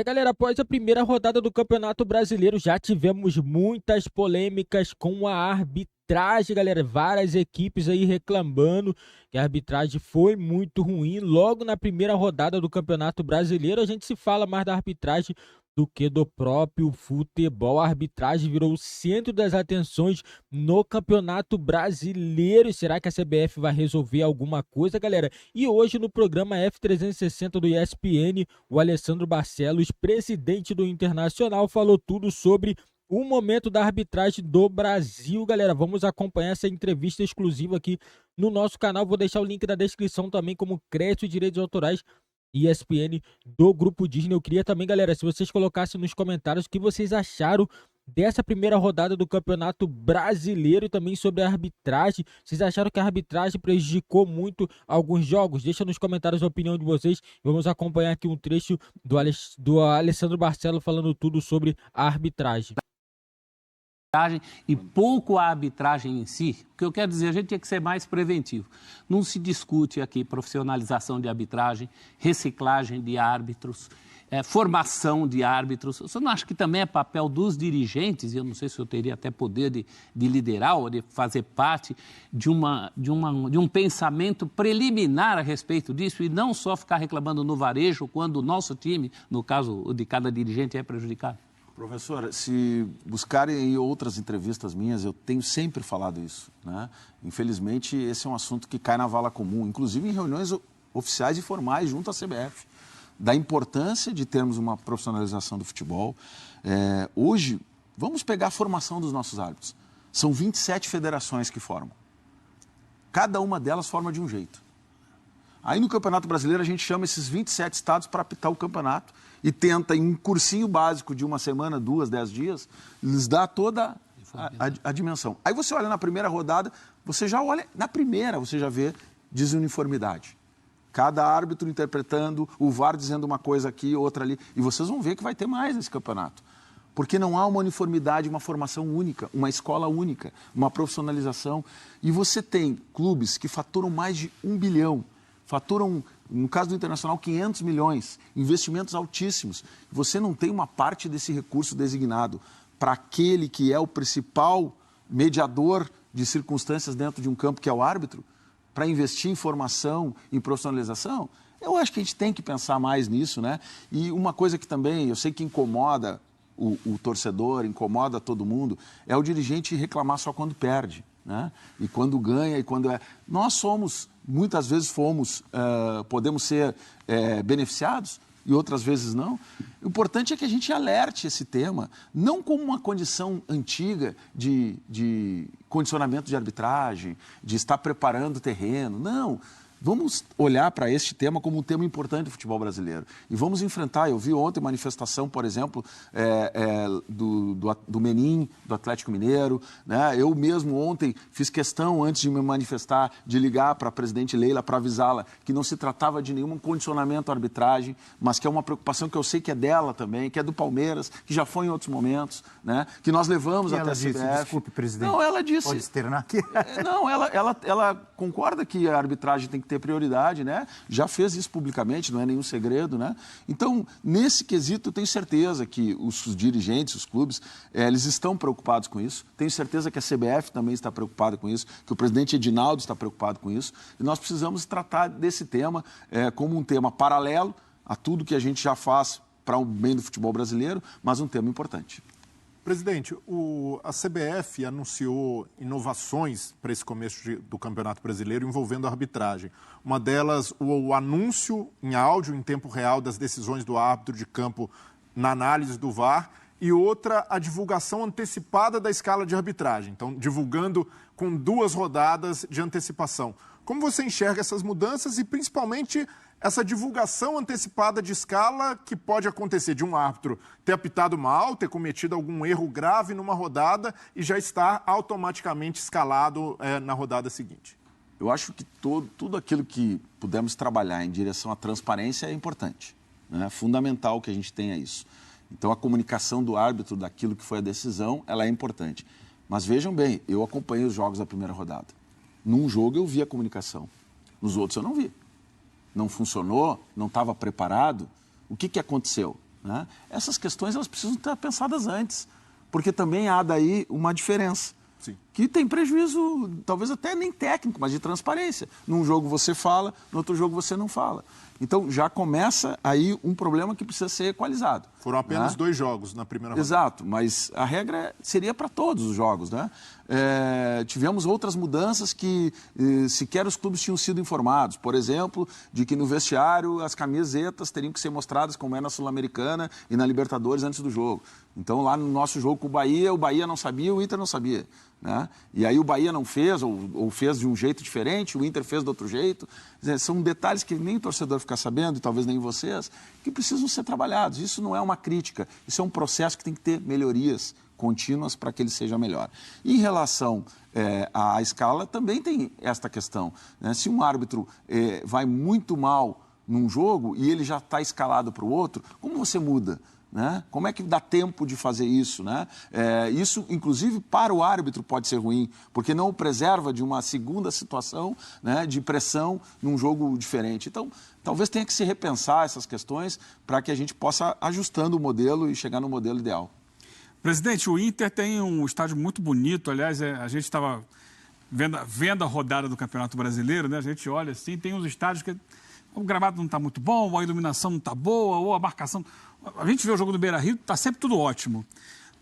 Galera, após a primeira rodada do Campeonato Brasileiro, já tivemos muitas polêmicas com a arbitragem, galera. Várias equipes aí reclamando que a arbitragem foi muito ruim. Logo na primeira rodada do Campeonato Brasileiro, a gente se fala mais da arbitragem do que do próprio futebol. A arbitragem virou o centro das atenções no Campeonato Brasileiro. Será que a CBF vai resolver alguma coisa, galera? E hoje no programa F360 do ESPN, o Alessandro Barcelos, presidente do Internacional, falou tudo sobre o momento da arbitragem do Brasil, galera. Vamos acompanhar essa entrevista exclusiva aqui no nosso canal. Vou deixar o link na descrição também como crédito e direitos autorais ESPN do Grupo Disney. Eu queria também, galera, se vocês colocassem nos comentários o que vocês acharam dessa primeira rodada do Campeonato Brasileiro e também sobre a arbitragem. Vocês acharam que a arbitragem prejudicou muito alguns jogos? Deixa nos comentários a opinião de vocês. Vamos acompanhar aqui um trecho do Alessandro Barcelos falando tudo sobre a arbitragem. E pouco a arbitragem em si, o que eu quero dizer, a gente tinha que ser mais preventivo. Não se discute aqui profissionalização de arbitragem, reciclagem de árbitros, formação de árbitros. Você não acha que também é papel dos dirigentes, e eu não sei se eu teria até poder de liderar ou de fazer parte de um pensamento preliminar a respeito disso e não só ficar reclamando no varejo quando o nosso time, no caso de cada dirigente, é prejudicado? Professor, se buscarem outras entrevistas minhas, eu tenho sempre falado isso, né? Infelizmente, esse é um assunto que cai na vala comum, inclusive em reuniões oficiais e formais junto à CBF, da importância de termos uma profissionalização do futebol. Hoje, vamos pegar a formação dos nossos árbitros. São 27 federações que formam. Cada uma delas forma de um jeito. Aí no Campeonato Brasileiro a gente chama esses 27 estados para apitar o campeonato e tenta, em um cursinho básico de uma semana, 2, 10 dias, lhes dá toda a dimensão. Aí você olha na primeira rodada, você já olha, na primeira você já vê desuniformidade. Cada árbitro interpretando, o VAR dizendo uma coisa aqui, outra ali. E vocês vão ver que vai ter mais nesse campeonato. Porque não há uma uniformidade, uma formação única, uma escola única, uma profissionalização. E você tem clubes que faturam mais de 1 bilhão, faturam, no caso do Internacional, 500 milhões, investimentos altíssimos. Você não tem uma parte desse recurso designado para aquele que é o principal mediador de circunstâncias dentro de um campo, que é o árbitro, para investir em formação, em profissionalização. Eu acho que a gente tem que pensar mais nisso, né? E uma coisa que também, eu sei que incomoda o torcedor, incomoda todo mundo, é o dirigente reclamar só quando perde, né? E quando ganha, e quando é... Nós somos, muitas vezes podemos ser beneficiados e outras vezes não. O importante é que a gente alerte esse tema, não como uma condição antiga de condicionamento de arbitragem, de estar preparando o terreno, não. Vamos olhar para este tema como um tema importante do futebol brasileiro. E vamos enfrentar. Eu vi ontem manifestação, por exemplo, do Menin, do Atlético Mineiro, né? Eu mesmo ontem fiz questão, antes de me manifestar, de ligar para a presidente Leila para avisá-la que não se tratava de nenhum condicionamento à arbitragem, mas que é uma preocupação que eu sei que é dela também, que é do Palmeiras, que já foi em outros momentos, né? Que nós levamos até a CBF. Desculpe, presidente. Não, ela disse... Pode externar aqui. Não, ela concorda que a arbitragem tem que ter prioridade, né? Já fez isso publicamente, não é nenhum segredo, né? Então, nesse quesito, eu tenho certeza que os dirigentes, os clubes, eles estão preocupados com isso. Tenho certeza que a CBF também está preocupada com isso, que o presidente Edinaldo está preocupado com isso. E nós precisamos tratar desse tema como um tema paralelo a tudo que a gente já faz para o bem do futebol brasileiro, mas um tema importante. Presidente, a CBF anunciou inovações para esse começo do Campeonato Brasileiro envolvendo a arbitragem. Uma delas, o anúncio em áudio, em tempo real, das decisões do árbitro de campo na análise do VAR, e outra, a divulgação antecipada da escala de arbitragem. Então, divulgando com 2 rodadas de antecipação. Como você enxerga essas mudanças e, principalmente, essa divulgação antecipada de escala que pode acontecer de um árbitro ter apitado mal, ter cometido algum erro grave numa rodada e já estar automaticamente escalado na rodada seguinte? Eu acho que tudo aquilo que pudermos trabalhar em direção à transparência é importante, né? É fundamental que a gente tenha isso. Então, a comunicação do árbitro daquilo que foi a decisão, ela é importante. Mas vejam bem, eu acompanhei os jogos da primeira rodada. Num jogo eu vi a comunicação, nos outros eu não vi. Não funcionou, não estava preparado. O que aconteceu? né? Essas questões elas precisam estar pensadas antes, porque também há daí uma diferença. Sim. Que tem prejuízo, talvez até nem técnico, mas de transparência. Num jogo você fala, no outro jogo você não fala. Então já começa aí um problema que precisa ser equalizado. Foram apenas né? 2 jogos na primeira rodada. Exato, mas a regra seria para todos os jogos, né? Tivemos outras mudanças que sequer os clubes tinham sido informados. Por exemplo, de que no vestiário as camisetas teriam que ser mostradas como é na Sul-Americana e na Libertadores antes do jogo. Então lá no nosso jogo com o Bahia não sabia, o Inter não sabia. Né? E aí o Bahia não fez, ou fez de um jeito diferente, o Inter fez de outro jeito. São detalhes que nem o torcedor fica sabendo, e talvez nem vocês, que precisam ser trabalhados. Isso não é uma crítica, isso é um processo que tem que ter melhorias contínuas para que ele seja melhor. Em relação à escala, também tem esta questão. Né? Se um árbitro vai muito mal num jogo e ele já está escalado para o outro, como você muda? Né? Como é que dá tempo de fazer isso? Né? Isso, inclusive, para o árbitro pode ser ruim, porque não o preserva de uma segunda situação, né, de pressão num jogo diferente. Então, talvez tenha que se repensar essas questões para que a gente possa ajustando o modelo e chegar no modelo ideal. Presidente, o Inter tem um estádio muito bonito. Aliás, a gente estava vendo a rodada do Campeonato Brasileiro, né? A gente olha assim, tem uns estádios que o gramado não está muito bom, ou a iluminação não está boa, ou a marcação... A gente vê o jogo do Beira-Rio, está sempre tudo ótimo.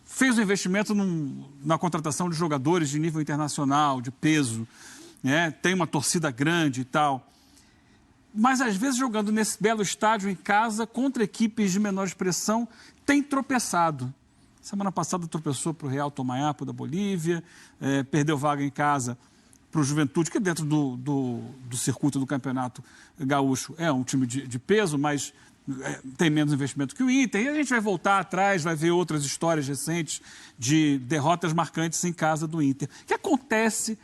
Fez um investimento na contratação de jogadores de nível internacional, de peso, né? Tem uma torcida grande e tal. Mas, às vezes, jogando nesse belo estádio em casa, contra equipes de menor expressão, tem tropeçado. Semana passada tropeçou para o Real Tomayapo da Bolívia, perdeu vaga em casa para o Juventude, que dentro do circuito do Campeonato Gaúcho é um time de peso, mas tem menos investimento que o Inter. E a gente vai voltar atrás, vai ver outras histórias recentes de derrotas marcantes em casa do Inter. O que acontece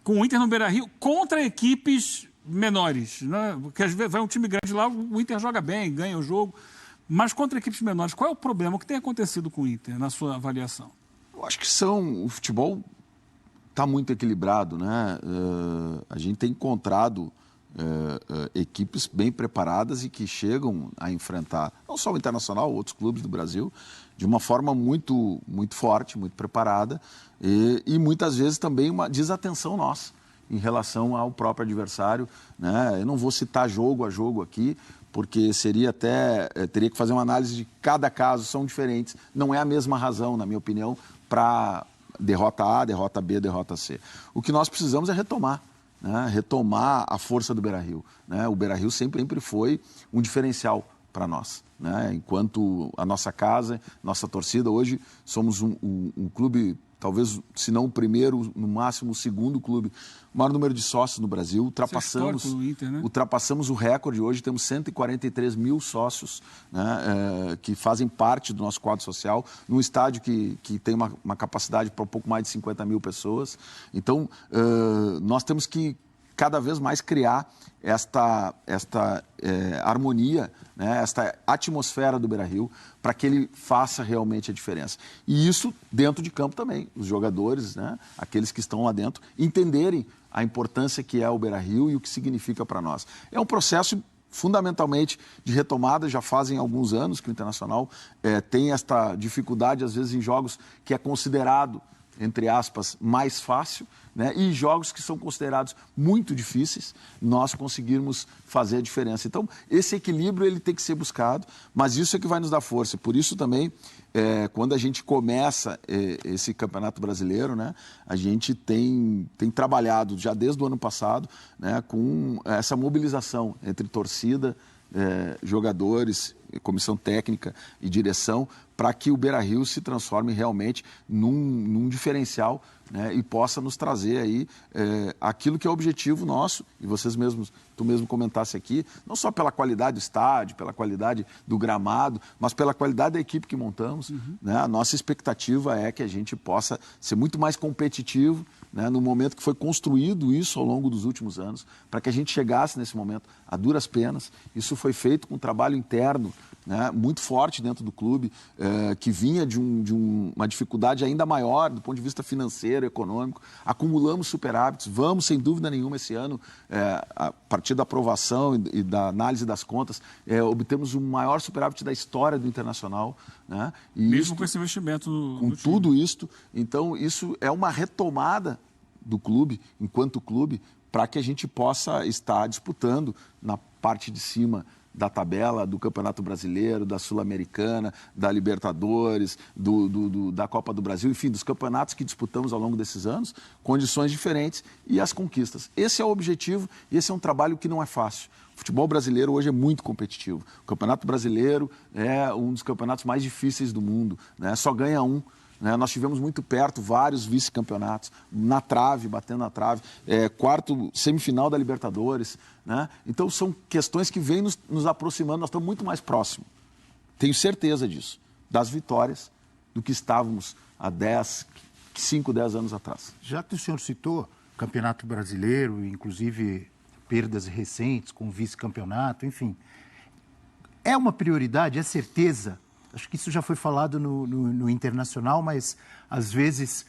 com o Inter no Beira-Rio contra equipes menores? Né? Porque às vezes vai um time grande lá, o Inter joga bem, ganha o jogo, mas contra equipes menores, qual é o problema? O que tem acontecido com o Inter, na sua avaliação? Eu acho que o futebol está muito equilibrado, né? A gente tem encontrado equipes bem preparadas e que chegam a enfrentar não só o Internacional, outros clubes do Brasil, de uma forma muito, muito forte, muito preparada e muitas vezes também uma desatenção nossa em relação ao próprio adversário, né? Eu não vou citar jogo a jogo aqui, porque teria que fazer uma análise de cada caso, são diferentes. Não é a mesma razão, na minha opinião, para derrota A, derrota B, derrota C. O que nós precisamos é retomar. Né? Retomar a força do Beira-Rio. Né? O Beira-Rio sempre foi um diferencial para nós. Né? Enquanto a nossa casa, nossa torcida, hoje somos um clube, talvez, se não o primeiro, no máximo o segundo clube, o maior número de sócios no Brasil. Ultrapassamos o recorde. Hoje temos 143 mil sócios, né, que fazem parte do nosso quadro social, num estádio que tem uma capacidade para um pouco mais de 50 mil pessoas. Então, nós temos que cada vez mais criar esta harmonia, né, esta atmosfera do Beira-Rio, para que ele faça realmente a diferença. E isso dentro de campo também. Os jogadores, né, aqueles que estão lá dentro, entenderem a importância que é o Beira-Rio e o que significa para nós. É um processo fundamentalmente de retomada, já fazem alguns anos que o Internacional tem esta dificuldade, às vezes, em jogos que é considerado, entre aspas, mais fácil, né? E jogos que são considerados muito difíceis, nós conseguirmos fazer a diferença. Então, esse equilíbrio ele tem que ser buscado, mas isso é que vai nos dar força. Por isso também, quando a gente começa esse Campeonato Brasileiro, né, a gente tem trabalhado já desde o ano passado, né, com essa mobilização entre torcida, jogadores, comissão técnica e direção, para que o Beira-Rio se transforme realmente num diferencial, né, e possa nos trazer aí aquilo que é o objetivo nosso, e tu mesmo comentasse aqui, não só pela qualidade do estádio, pela qualidade do gramado, mas pela qualidade da equipe que montamos. Né? A nossa expectativa é que a gente possa ser muito mais competitivo, né, no momento que foi construído isso ao longo dos últimos anos, para que a gente chegasse nesse momento a duras penas. Isso foi feito com trabalho interno né, muito forte dentro do clube, que vinha de uma dificuldade ainda maior do ponto de vista financeiro, econômico. Acumulamos superávites, vamos, sem dúvida nenhuma, esse ano, a partir da aprovação e da análise das contas, obtemos o maior superávit da história do Internacional. Né, e mesmo com esse investimento com tudo isto. Então, isso é uma retomada do clube, enquanto clube, para que a gente possa estar disputando na parte de cima da tabela do Campeonato Brasileiro, da Sul-Americana, da Libertadores, da Copa do Brasil, enfim, dos campeonatos que disputamos ao longo desses anos, condições diferentes e as conquistas. Esse é o objetivo e esse é um trabalho que não é fácil. O futebol brasileiro hoje é muito competitivo. O Campeonato Brasileiro é um dos campeonatos mais difíceis do mundo, né? Só ganha um. Nós tivemos muito perto vários vice-campeonatos, na trave, batendo na trave, quarto semifinal da Libertadores. Né? Então, são questões que vêm nos aproximando, nós estamos muito mais próximos, tenho certeza disso, das vitórias do que estávamos há 5, 10 anos atrás. Já que o senhor citou Campeonato Brasileiro, inclusive perdas recentes com vice-campeonato, enfim, é uma prioridade, é certeza? Acho que isso já foi falado no Internacional, mas às vezes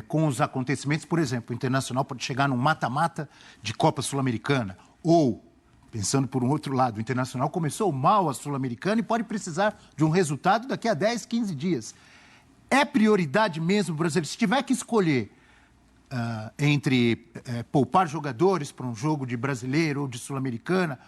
com os acontecimentos, por exemplo, o Internacional pode chegar num mata-mata de Copa Sul-Americana, ou, pensando por um outro lado, o Internacional começou mal a Sul-Americana e pode precisar de um resultado daqui a 10, 15 dias. É prioridade mesmo, brasileiro? Se tiver que escolher entre poupar jogadores para um jogo de Brasileiro ou de Sul-Americana,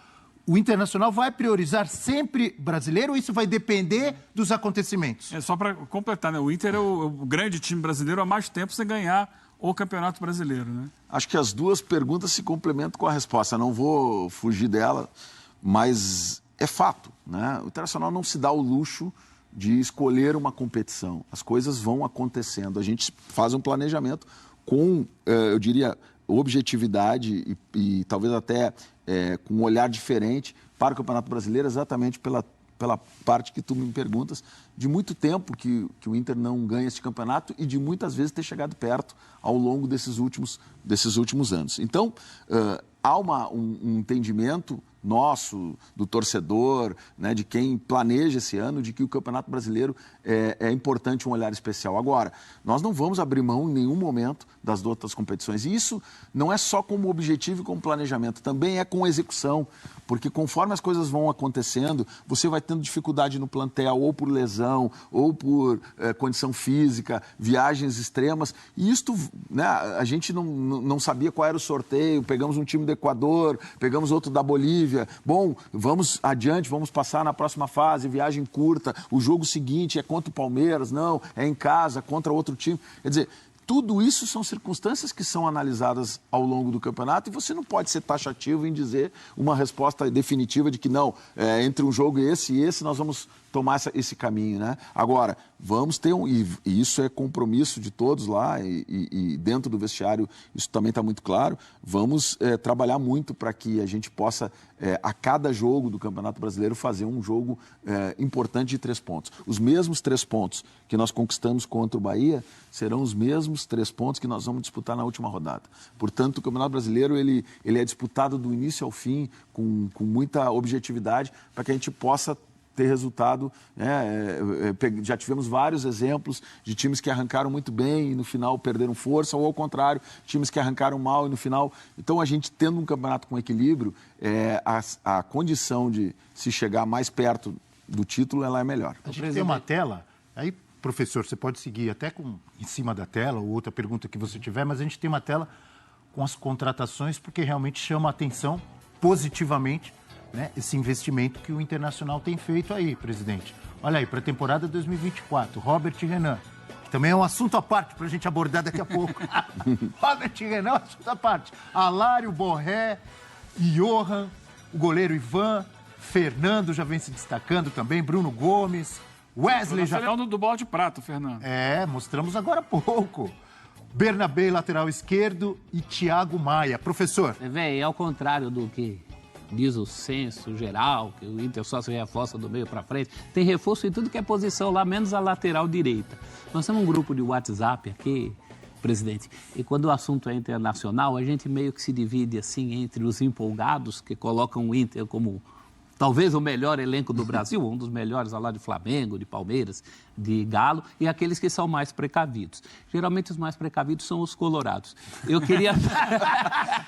o Internacional vai priorizar sempre brasileiro ou isso vai depender dos acontecimentos? Só para completar, né? O Inter é o grande time brasileiro há mais tempo sem ganhar o Campeonato Brasileiro, né? Acho que as duas perguntas se complementam com a resposta. Não vou fugir dela, mas é fato, né? O Internacional não se dá o luxo de escolher uma competição. As coisas vão acontecendo. A gente faz um planejamento com, eu diria, objetividade e talvez até com um olhar diferente para o Campeonato Brasileiro, exatamente pela parte que tu me perguntas, de muito tempo que o Inter não ganha esse campeonato e de muitas vezes ter chegado perto ao longo desses últimos anos. Então, há um entendimento nosso, do torcedor, né, de quem planeja esse ano, de que o Campeonato Brasileiro é importante um olhar especial. Agora, nós não vamos abrir mão em nenhum momento das outras competições. E isso não é só como objetivo e como planejamento, também é com execução, porque conforme as coisas vão acontecendo, você vai tendo dificuldade no plantel, ou por lesão, ou por condição física, viagens extremas. E isto, né, a gente não sabia qual era o sorteio, pegamos um time do Equador, pegamos outro da Bolívia. Bom, vamos adiante, vamos passar na próxima fase, viagem curta, o jogo seguinte é contra o Palmeiras, não, é em casa, contra outro time. Quer dizer, tudo isso são circunstâncias que são analisadas ao longo do campeonato e você não pode ser taxativo em dizer uma resposta definitiva de que não, entre um jogo e esse nós vamos tomar esse caminho, né? Agora, vamos ter e isso é compromisso de todos lá e dentro do vestiário isso também está muito claro, vamos trabalhar muito para que a gente possa, a cada jogo do Campeonato Brasileiro, fazer um jogo importante de 3 pontos. Os mesmos 3 pontos que nós conquistamos contra o Bahia serão os mesmos 3 pontos que nós vamos disputar na última rodada. Portanto, o Campeonato Brasileiro ele é disputado do início ao fim com muita objetividade para que a gente possa ter resultado, já tivemos vários exemplos de times que arrancaram muito bem e no final perderam força, ou ao contrário, times que arrancaram mal e no final... Então, a gente tendo um campeonato com equilíbrio, a condição de se chegar mais perto do título, ela é melhor. A gente tem uma tela, aí, professor, você pode seguir até em cima da tela, ou outra pergunta que você tiver, mas a gente tem uma tela com as contratações, porque realmente chama a atenção positivamente, né, esse investimento que o Internacional tem feito aí, presidente. Olha aí, para a temporada 2024, Robert e Renan, que também é um assunto à parte para a gente abordar daqui a pouco. Robert e Renan é um assunto à parte. Alário, Borré, Johan, o goleiro Ivan, Fernando já vem se destacando também, Bruno Gomes, Wesley já... do bola de prata, Fernando. Mostramos agora há pouco. Bernabé, lateral esquerdo, e Thiago Maia. Professor. É ao contrário do que diz o censo geral, que o Inter só se reforça do meio para frente. Tem reforço em tudo que é posição lá, menos a lateral direita. Nós temos um grupo de WhatsApp aqui, presidente, e quando o assunto é internacional, a gente meio que se divide assim entre os empolgados, que colocam o Inter como talvez o melhor elenco do Brasil, um dos melhores lá de Flamengo, de Palmeiras, de Galo, e aqueles que são mais precavidos. Geralmente os mais precavidos são os colorados. Eu queria...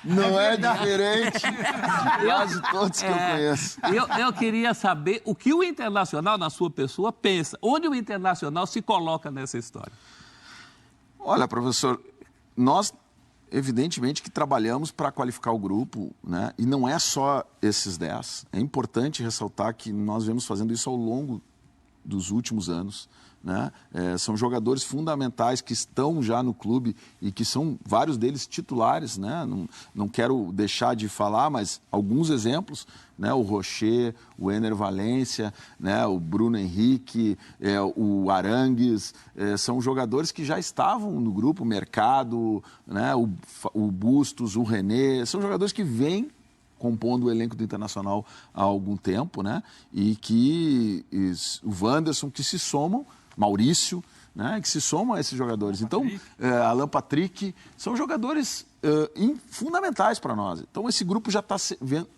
Não é diferente de quase todos que eu conheço. Eu queria saber o que o Internacional, na sua pessoa, pensa. Onde o Internacional se coloca nessa história? Olha, professor, nós evidentemente que trabalhamos para qualificar o grupo, né? E não é só esses 10. É importante ressaltar que nós vemos fazendo isso ao longo dos últimos anos, né? São jogadores fundamentais que estão já no clube e que são vários deles titulares, né? Não quero deixar de falar, mas alguns exemplos, né? O Rocher, o Ener Valencia, né? O Bruno Henrique, o Arangues, são jogadores que já estavam no grupo, o Mercado, né? O Bustos, o René, são jogadores que vêm compondo o elenco do Internacional há algum tempo, né? E que o Wanderson, que se somam, Maurício, né? Que se somam a esses jogadores. Então, Alan Patrick, são jogadores fundamentais para nós. Então, esse grupo já está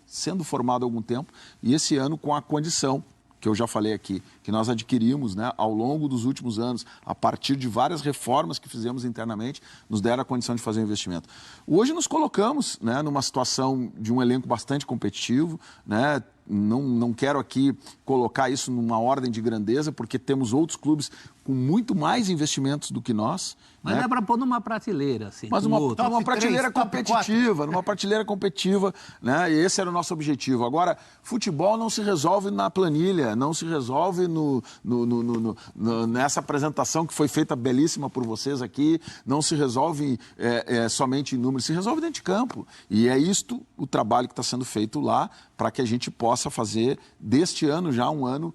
sendo formado há algum tempo e esse ano com a condição que eu já falei aqui, que nós adquirimos, né, ao longo dos últimos anos, a partir de várias reformas que fizemos internamente, nos deram a condição de fazer um investimento. Hoje nos colocamos, né, numa situação de um elenco bastante competitivo, né? Não quero aqui colocar isso numa ordem de grandeza, porque temos outros clubes com muito mais investimentos do que nós. Mas né? é para pôr numa prateleira, assim. Mas numa prateleira competitiva, numa prateleira competitiva, né? E esse era o nosso objetivo. Agora, futebol não se resolve na planilha, não se resolve nessa apresentação que foi feita belíssima por vocês aqui, não se resolve somente em números, se resolve dentro de campo. E é isto o trabalho que está sendo feito lá, para que a gente possa fazer deste ano já um ano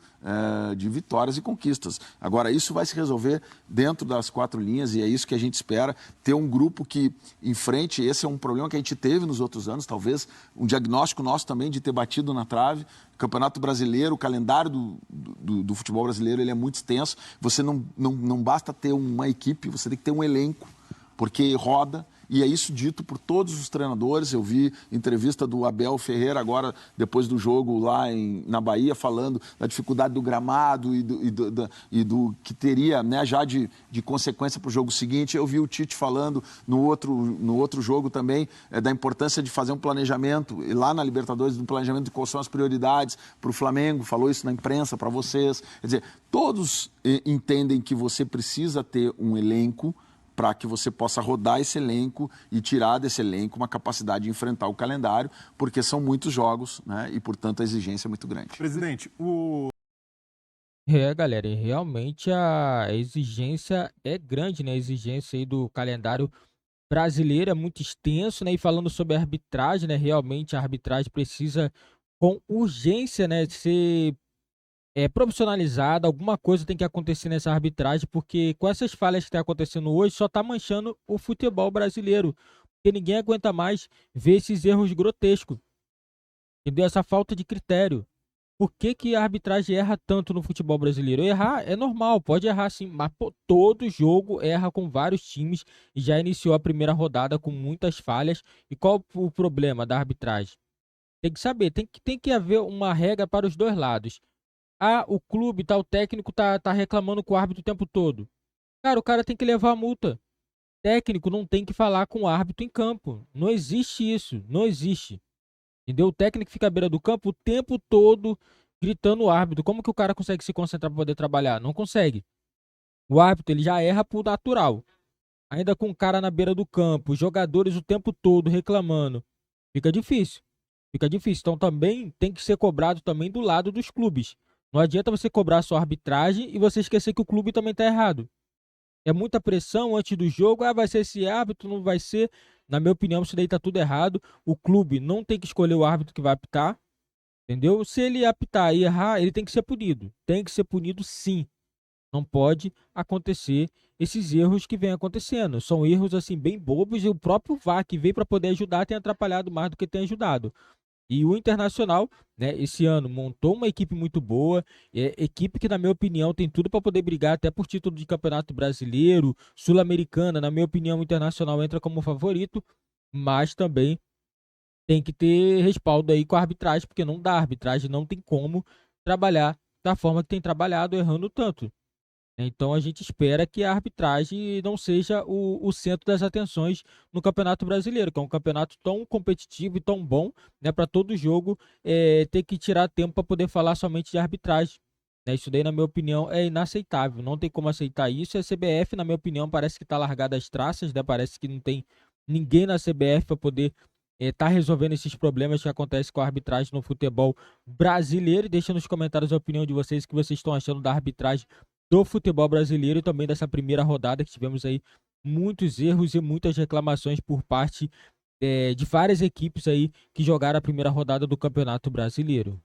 de vitórias e conquistas. Agora, isso vai se resolver dentro das 4 linhas e é isso que a gente espera, ter um grupo que enfrente, esse é um problema que a gente teve nos outros anos, talvez um diagnóstico nosso também de ter batido na trave. O Campeonato Brasileiro, o calendário do futebol brasileiro, ele é muito extenso, você não basta ter uma equipe, você tem que ter um elenco, porque roda. E é isso dito por todos os treinadores. Eu vi entrevista do Abel Ferreira agora, depois do jogo lá na Bahia, falando da dificuldade do gramado e do que teria, né, já de consequência para o jogo seguinte. Eu vi o Tite falando no outro jogo também da importância de fazer um planejamento, e lá na Libertadores, um planejamento de quais são as prioridades para o Flamengo, falou isso na imprensa para vocês. Quer dizer, todos entendem que você precisa ter um elenco para que você possa rodar esse elenco e tirar desse elenco uma capacidade de enfrentar o calendário, porque são muitos jogos, né? E, portanto, a exigência é muito grande. Presidente, Galera, e realmente a exigência é grande, né? A exigência aí do calendário brasileiro é muito extenso, né? E falando sobre a arbitragem, né? Realmente a arbitragem precisa, com urgência, né, ser profissionalizada, alguma coisa tem que acontecer nessa arbitragem, porque com essas falhas que estão acontecendo hoje, só está manchando o futebol brasileiro, porque ninguém aguenta mais ver esses erros grotescos, entendeu? Essa falta de critério. Por que a arbitragem erra tanto no futebol brasileiro? Errar é normal, pode errar sim, mas todo jogo erra com vários times e já iniciou a primeira rodada com muitas falhas. E qual o problema da arbitragem? Tem que saber, tem que haver uma regra para os dois lados. O clube, o técnico tá reclamando com o árbitro o tempo todo. Cara, o cara tem que levar a multa. Técnico não tem que falar com o árbitro em campo. Não existe isso, não existe. Entendeu? O técnico fica à beira do campo o tempo todo gritando o árbitro. Como que o cara consegue se concentrar para poder trabalhar? Não consegue. O árbitro ele já erra por natural. Ainda com o cara na beira do campo, os jogadores o tempo todo reclamando. Fica difícil. Fica difícil. Então também tem que ser cobrado também do lado dos clubes. Não adianta você cobrar a sua arbitragem e você esquecer que o clube também está errado. É muita pressão antes do jogo. Vai ser esse árbitro, não vai ser. Na minha opinião, isso daí tá tudo errado. O clube não tem que escolher o árbitro que vai apitar. Entendeu? Se ele apitar e errar, ele tem que ser punido. Tem que ser punido sim. Não pode acontecer esses erros que vem acontecendo. São erros assim bem bobos e o próprio VAR que veio para poder ajudar tem atrapalhado mais do que tem ajudado. E o Internacional, né, esse ano montou uma equipe muito boa, equipe que, na minha opinião, tem tudo para poder brigar até por título de Campeonato Brasileiro, Sul-Americana. Na minha opinião, o Internacional entra como favorito, mas também tem que ter respaldo aí com a arbitragem, porque não dá, a arbitragem não tem como trabalhar da forma que tem trabalhado, errando tanto. Então a gente espera que a arbitragem não seja o centro das atenções no Campeonato Brasileiro, que é um campeonato tão competitivo e tão bom, né, para todo jogo ter que tirar tempo para poder falar somente de arbitragem. Né? Isso daí, na minha opinião, é inaceitável. Não tem como aceitar isso. E a CBF, na minha opinião, parece que está largada as traças, né? Parece que não tem ninguém na CBF para poder estar resolvendo esses problemas que acontecem com a arbitragem no futebol brasileiro. E deixa nos comentários a opinião de vocês, o que vocês estão achando da arbitragem do futebol brasileiro e também dessa primeira rodada que tivemos aí muitos erros e muitas reclamações por parte de várias equipes aí que jogaram a primeira rodada do Campeonato Brasileiro.